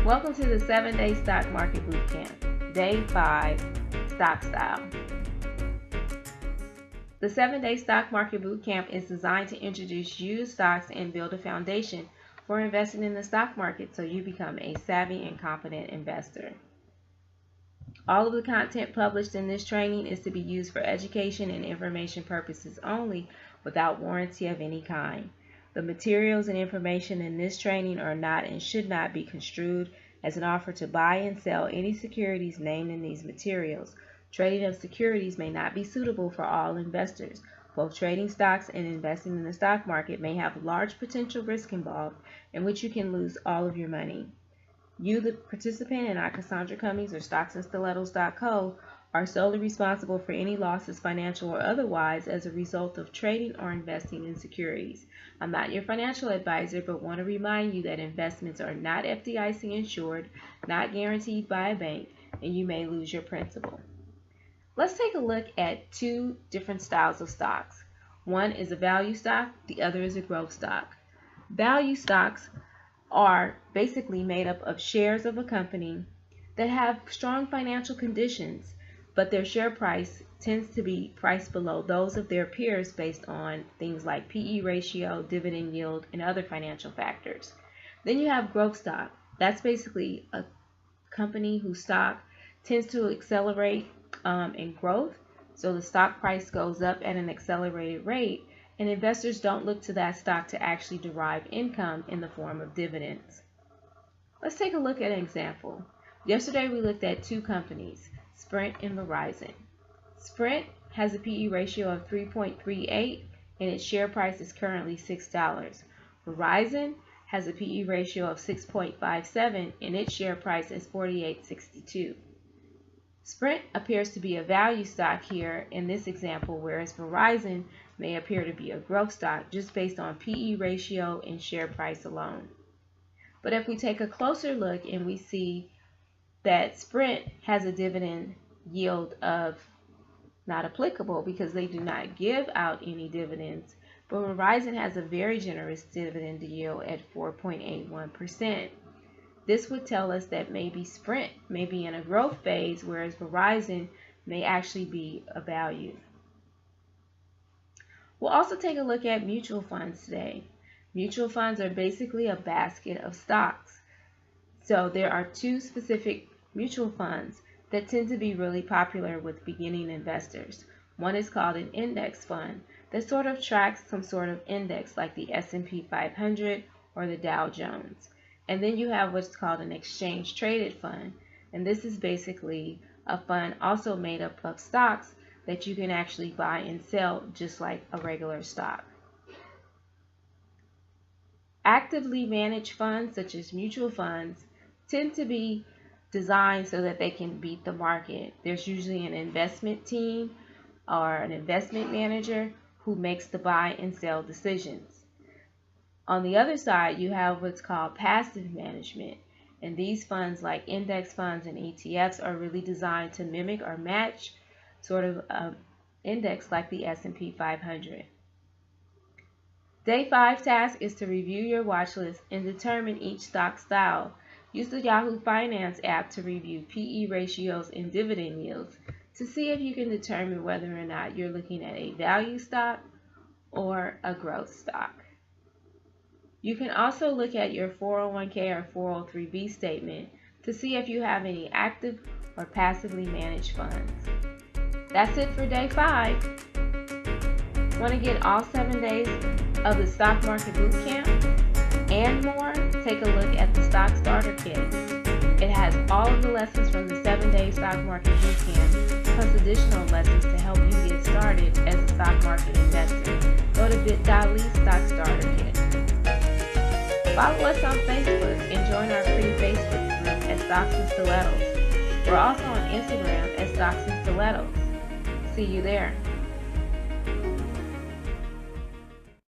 Welcome to the 7-Day Stock Market Bootcamp, Day 5, Stock Style. The 7-Day Stock Market Bootcamp is designed to introduce you to stocks and build a foundation for investing in the stock market so you become a savvy and competent investor. All of the content published in this training is to be used for education and information purposes only, without warranty of any kind. The materials and information in this training are not and should not be construed as an offer to buy and sell any securities named in these materials. Trading of securities may not be suitable for all investors. Both trading stocks and investing in the stock market may have large potential risk involved, in which you can lose all of your money. You, the participant, and I, Cassandra Cummings, or StocksandStilettos.co, are solely responsible for any losses, financial or otherwise, as a result of trading or investing in securities. I'm not your financial advisor, but want to remind you that investments are not FDIC insured, not guaranteed by a bank, and you may lose your principal. Let's take a look at two different styles of stocks. One is a value stock, the other is a growth stock. Value stocks are basically made up of shares of a company that have strong financial conditions, but their share price tends to be priced below those of their peers based on things like PE ratio, dividend yield, and other financial factors. Then you have growth stock. That's basically a company whose stock tends to accelerate in growth, so the stock price goes up at an accelerated rate, and investors don't look to that stock to actually derive income in the form of dividends. Let's take a look at an example. Yesterday we looked at two companies, Sprint and Verizon. Sprint has a PE ratio of 3.38 and its share price is currently $6. Verizon has a PE ratio of 6.57 and its share price is $48.62. Sprint appears to be a value stock here in this example, whereas Verizon may appear to be a growth stock just based on PE ratio and share price alone. But if we take a closer look and we see that Sprint has a dividend yield of not applicable because they do not give out any dividends, but Verizon has a very generous dividend yield at 4.81%. This would tell us that maybe Sprint may be in a growth phase, whereas Verizon may actually be a value. We'll also take a look at mutual funds today. Mutual funds are basically a basket of stocks. So there are two specific mutual funds that tend to be really popular with beginning investors. One is called an index fund that sort of tracks some sort of index like the S&P 500 or the Dow Jones. And then you have what's called an exchange traded fund, and this is basically a fund also made up of stocks that you can actually buy and sell just like a regular stock. Actively managed funds such as mutual funds tend to be designed so that they can beat the market. There's usually an investment team or an investment manager who makes the buy and sell decisions. On the other side, you have what's called passive management, and these funds like index funds and ETFs are really designed to mimic or match sort of an index like the S&P 500. Day 5 task is to review your watch list and determine each stock style. Use the Yahoo Finance app to review PE ratios and dividend yields to see if you can determine whether or not you're looking at a value stock or a growth stock. You can also look at your 401k or 403b statement to see if you have any active or passively managed funds. That's it for day 5. Want to get all 7 days of the Stock Market Bootcamp and more? Take a look at the Stock Starter Kit. It has all of the lessons from the 7-Day Stock Market Bootcamp, plus additional lessons to help you get started as a stock market investor. Go to bit.ly/Stock Starter Kit. Follow us on Facebook and join our free Facebook group at Stocks and Stilettos. We're also on Instagram at Stocks and Stilettos. See you there.